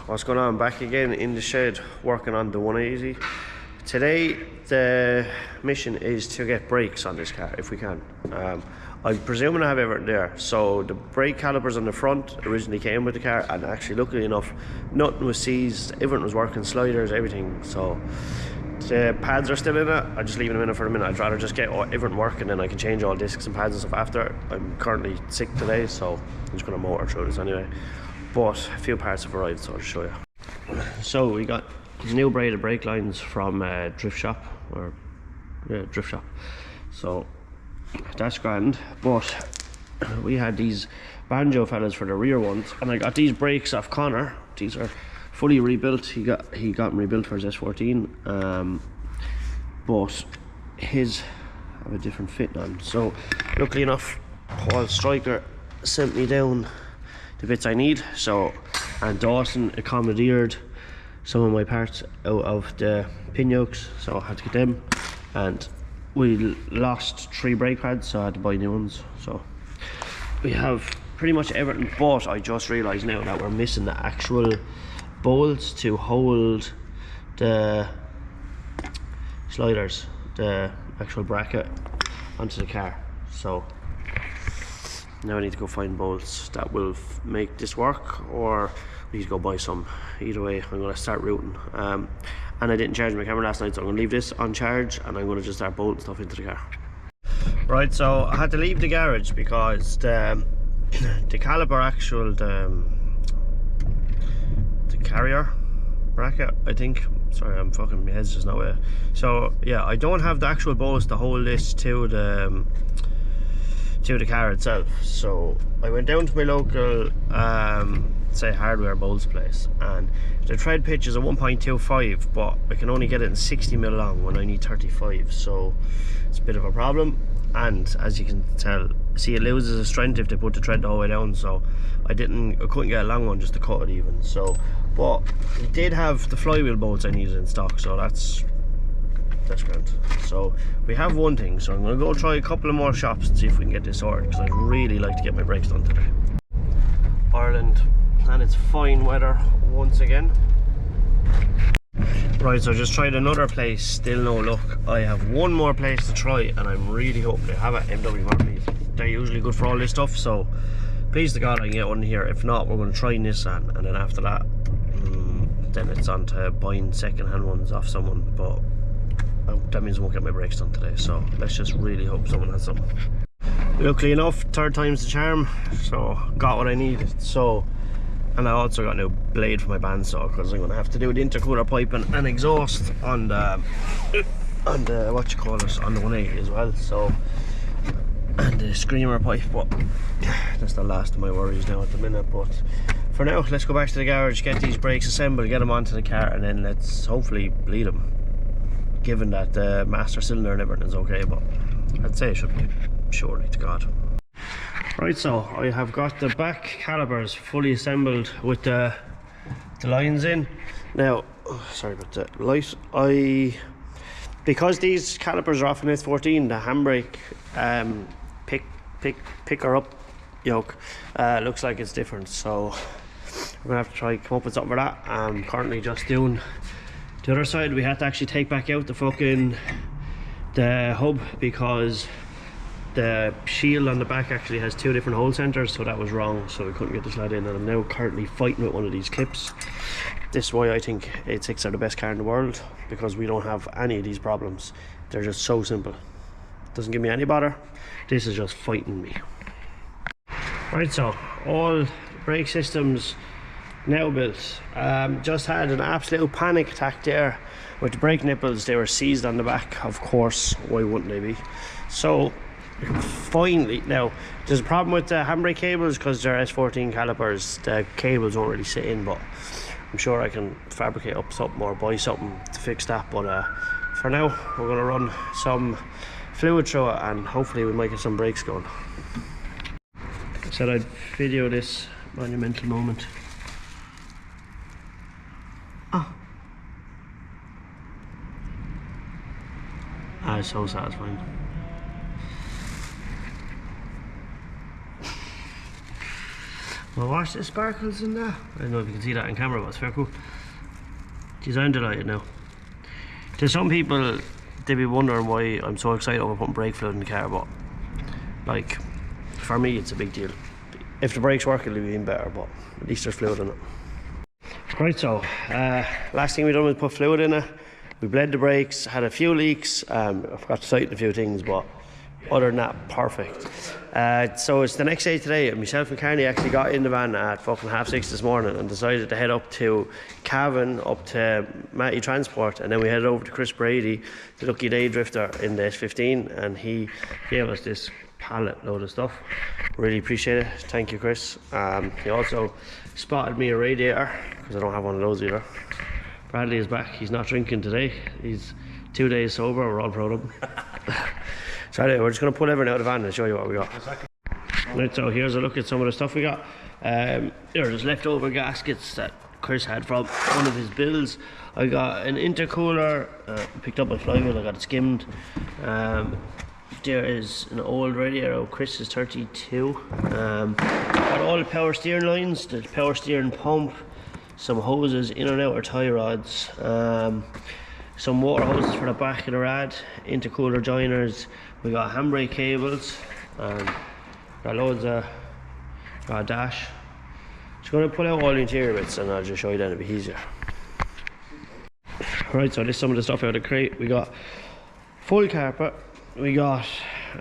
what's going on? Back again in the shed working on the 180. Today the mission is to get brakes on this car if we can. I'm presuming I have everything there. So the brake calipers on the front originally came with the car, and actually luckily enough nothing was seized, everything was working, sliders, everything. So the pads are still in it. I'm just leaving them in it for a minute. I'd rather just get everything working and I can change all discs and pads and stuff after. I'm currently sick today, so I'm just going to motor through this anyway. But a few parts have arrived, so I'll show you. So we got new braided brake lines from Drift Shop, Drift Shop. So that's grand. But we had these Banjo fellas for the rear ones, and I got these brakes off Connor. These are fully rebuilt. He got them rebuilt for his S14, but his have a different fit on. So luckily enough, Paul Stryker sent me down the bits I need. So, and Dawson accommodated some of my parts out of the pin yokes, so I had to get them. And we lost 3 brake pads, so I had to buy new ones. So we have pretty much everything, but I just realised now that we're missing the actual bolts to hold the sliders, the actual bracket onto the car. So now I need to go find bolts that will make this work, or we need to go buy some. Either way, I'm going to start routing. And I didn't charge my camera last night, so I'm going to leave this on charge and I'm going to just start bolting stuff into the car. Right, so I had to leave the garage because the caliper actual, the carrier bracket, I think. Sorry, I'm fucking, my head's just not with it. So yeah, I don't have the actual bolts to hold this to the car itself. So I went down to my local say hardware bolts place, and the tread pitch is a 1.25, but I can only get it in 60mm long when I need 35, so it's a bit of a problem. And as you can tell, see, it loses its strength if they put the tread the whole way down, so I couldn't get a long one just to cut it even. So, but we did have the flywheel bolts I needed in stock, so that's grand. So we have one thing, so I'm going to go try a couple of more shops and see if we can get this sorted, because I'd really like to get my brakes done today. Ireland, and it's fine weather once again. Right, so I just tried another place, still no luck. I have one more place to try, and I'm really hoping they have it. MW Martin, they're usually good for all this stuff, so please to God I can get one here. If not, we're going to try Nissan, and then after that, then it's on to buying second-hand ones off someone. But that means I won't get my brakes done today, so let's just really hope someone has some. Luckily enough, third time's the charm, so got what I needed. So, and I also got a new blade for my bandsaw, because I'm going to have to do the intercooler piping and exhaust on the what you call it, on the 180 as well. So, and the screamer pipe, but that's the last of my worries now at the minute. But for now, let's go back to the garage, get these brakes assembled, get them onto the car, and then let's hopefully bleed them, given that the master cylinder and everything is okay. But I'd say it should be, surely to God. Right, so I have got the back calipers fully assembled with the lines in. Now, sorry about the light. Because these calipers are off an S14, the handbrake picker up yoke looks like it's different. So we're gonna have to try come up with something for that. I'm currently just doing the other side. We had to actually take back out the hub, because the shield on the back actually has 2 different hole centers, so that was wrong, so we couldn't get the slide in. And I'm now currently fighting with one of these clips. This is why I think A6 are the best car in the world, because we don't have any of these problems. They're just so simple, doesn't give me any bother. This is just fighting me. Right, so all brake systems now built. Just had an absolute panic attack there with the brake nipples. They were seized on the back, of course, why wouldn't they be? So finally, now there's a problem with the handbrake cables, because they're S14 calipers, the cables won't really sit in, but I'm sure I can fabricate up something or buy something to fix that. But for now, we're going to run some fluid through it, and hopefully we might get some brakes going. I said I'd video this monumental moment. It's so satisfying. Well, watch the sparkles in that. I don't know if you can see that on camera, but it's very cool. Geez, I'm delighted now. To some people, they'd be wondering why I'm so excited over putting brake fluid in the car, but like, for me it's a big deal. If the brakes work, it'll be even better, but at least there's fluid in it. Right, so last thing we done was put fluid in it. We bled the brakes, had a few leaks. I forgot to tighten a few things, but other than that, perfect. So it's the next day today, and myself and Carney actually got in the van at fucking 6:30 this morning and decided to head up to Cavan, up to Matty Transport, and then we headed over to Chris Brady, the lucky day drifter in the S15, and he gave us this pallet load of stuff. Really appreciate it. Thank you, Chris. He also spotted me a radiator, because I don't have one of those either. Bradley is back. He's not drinking today. He's 2 days sober. We're all proud of him. So anyway, we're just going to pull everything out of the van and show you what we got. Right, so here's a look at some of the stuff we got. There's leftover gaskets that Chris had from one of his builds. I got an intercooler, picked up my flywheel, I got it skimmed. There is an old radiator, Chris is 32. Got all the power steering lines, the power steering pump, some hoses, in and outer tie rods, some water hoses for the back of the rad, intercooler joiners. We got handbrake cables, got loads of, got a dash. Just going to pull out all the interior bits and I'll just show you then, it'll be easier. Right, so this is some of the stuff out of the crate. We got full carpet, we got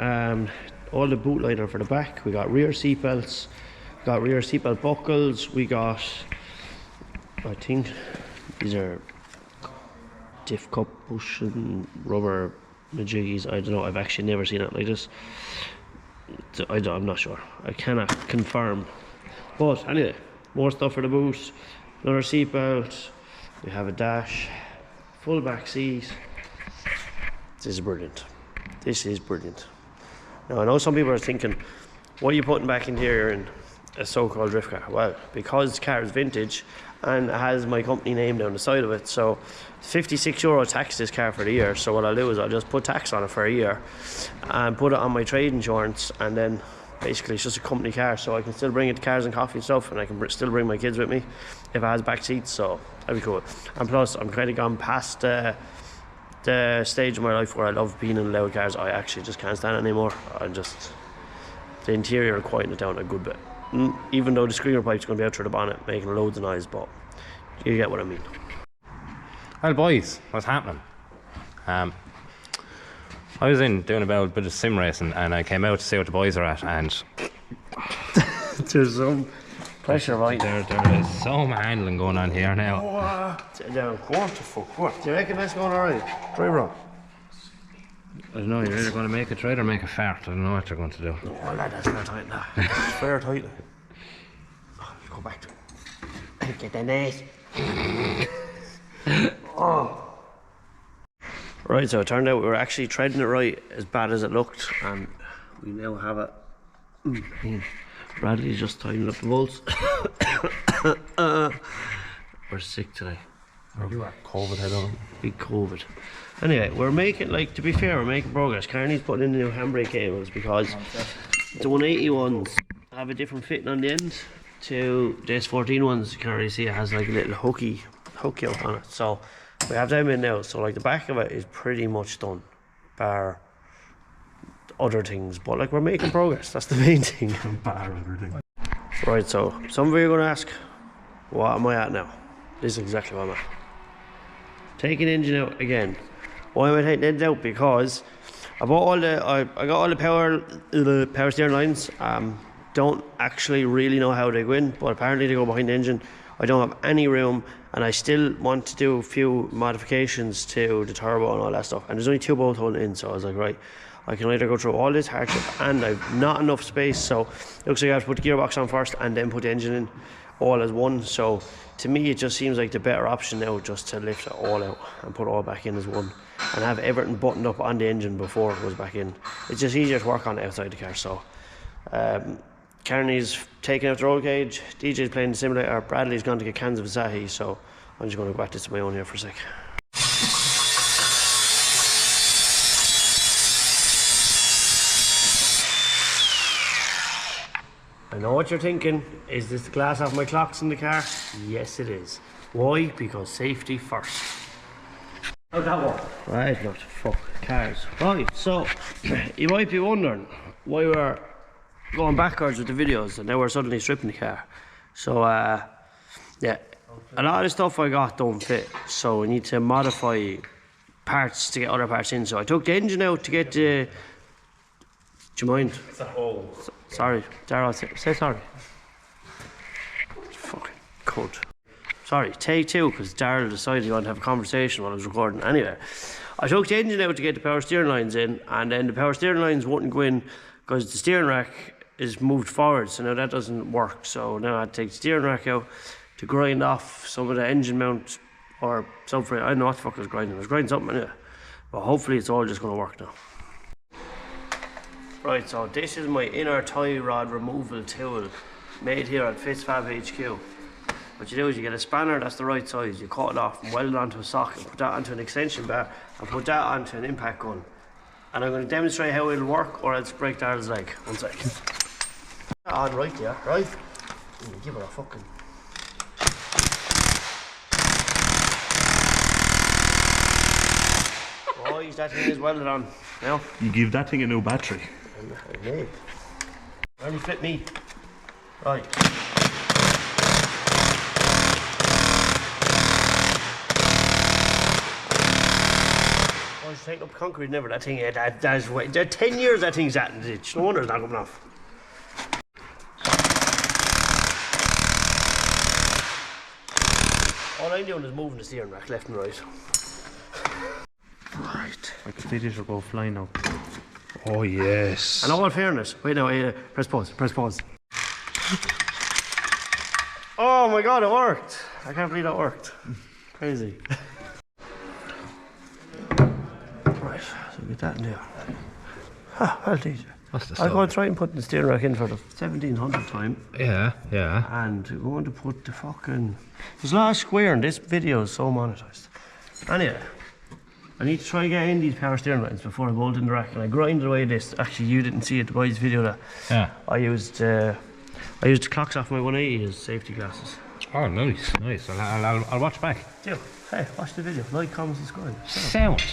all the boot liner for the back, we got rear seat belts, we got rear seat belt buckles, we got, I think these are diff cup bush and rubber majiggies. I don't know, I've actually never seen it like this. I'm not sure, I cannot confirm. But anyway, more stuff for the boot, another seat belt, we have a dash, full back seat. This is brilliant. This is brilliant. Now I know some people are thinking, what are you putting back interior in a so-called drift car? Well, because the car is vintage and it has my company name down the side of it, so €56 tax this car for the year. So what I'll do is I'll just put tax on it for a year and put it on my trade insurance, and then basically it's just a company car, so I can still bring it to Cars and Coffee and stuff, and I can still bring my kids with me if it has back seats, so that'd be cool. And plus I'm kind of gone past the stage of my life where I love being in loud cars. I actually just can't stand it anymore. The interior will quieten it down a good bit. Even though the screamer pipe's going to be out through the bonnet making loads of noise, but you get what I mean. Well boys, what's happening? I was in doing a bit of sim racing and I came out to see what the boys are at, and there's some pressure, right? There is some handling going on here now. What the fuck? What? Do you reckon that's going alright? Drive on. I don't know, you're either going to make a trade or make a fart. I don't know what they're going to do. Oh lad, that's fair tight now. That's fair tight. Oh, go back to it. Get the net. Oh. Right, so it turned out we were actually treading it right, as bad as it looked, and we now have it. Bradley's just tightening up the bolts. We're sick today. You are COVID head on. Big COVID. Anyway, we're making, like, to be fair, we're making progress. Carney's putting in the new handbrake cables because the 180 ones have a different fitting on the end to the S14 ones. You can't really see it has like a little hook out on it. So we have them in now. So like the back of it is pretty much done, bar other things. But like we're making progress. That's the main thing. Bar other things. Right. So some of you are going to ask, what am I at now? This is exactly what I'm at. Taking the engine out again. Why am I taking the engine out? Because I bought all the I got all the power steering lines. Don't actually really know how they go in, but apparently they go behind the engine. I don't have any room, and I still want to do a few modifications to the turbo and all that stuff. And there's only 2 bolts holding in, so I was like, right, I can either go through all this hardship and I've not enough space, so it looks like I have to put the gearbox on first and then put the engine in all as one. So to me it just seems like the better option now, just to lift it all out and put it all back in as one and have everything buttoned up on the engine before it goes back in. It's just easier to work on it outside the car. So Carney's taking out the roll cage, DJ's playing the simulator, Bradley's gone to get cans of Asahi, so I'm just going to go back to my own here for a sec. I know what you're thinking. Is this the glass off my clocks in the car? Yes, it is. Why? Because safety first. How'd that work? Right, not fuck cars. Right, so you might be wondering why we're going backwards with the videos and now we're suddenly stripping the car. So, yeah, a lot of the stuff I got don't fit, so we need to modify parts to get other parts in. So I took the engine out to get the. Do you mind? It's a hole. Sorry, Darryl, say sorry. Fucking cunt. Sorry, take two, because Darryl decided he wanted to have a conversation while I was recording. Anyway, I took the engine out to get the power steering lines in, and then the power steering lines wouldn't go in because the steering rack is moved forward, so now that doesn't work. So now I had to take the steering rack out to grind off some of the engine mount or subframe. I don't know what the fuck I was grinding. I was grinding something anyway. But hopefully it's all just going to work now. Right, so this is my inner tie rod removal tool made here at FitzFab HQ. What you do is you get a spanner that's the right size, you cut it off and weld it onto a socket, put that onto an extension bar and put that onto an impact gun. And I'm going to demonstrate how it'll work or else break Daryl's leg. One sec. On right, yeah, right? Give it a fucking... Boys, that thing is welded on now. You give that thing a new battery. Mate. Only fit me. Right. Oh, it's taking up concrete, never that thing. That's way. 10 years that thing's at in the ditch. No wonder it's not coming off. All I'm doing is moving the steering rack left and right. Right. I can see this will go flying now. Oh yes. And all fairness, wait now, press pause, press pause. Oh my god, it worked! I can't believe that worked. Crazy. Right, so get that in there. I'll teach you. What's the I'm going to try and put the steering rack in for the 1700th time. Yeah. And we're going to put the fucking... There's a lot of square and this video is so monetized. Anyway. I need to try and get in these power steering lines before I bolt in the rack, and I grinded away this. Actually, you didn't see it, the boys' video that. Yeah. I used the clocks off my 180 as safety glasses. Oh, nice. I'll watch back. Do. Hey, watch the video. Like, comment, subscribe. Sound.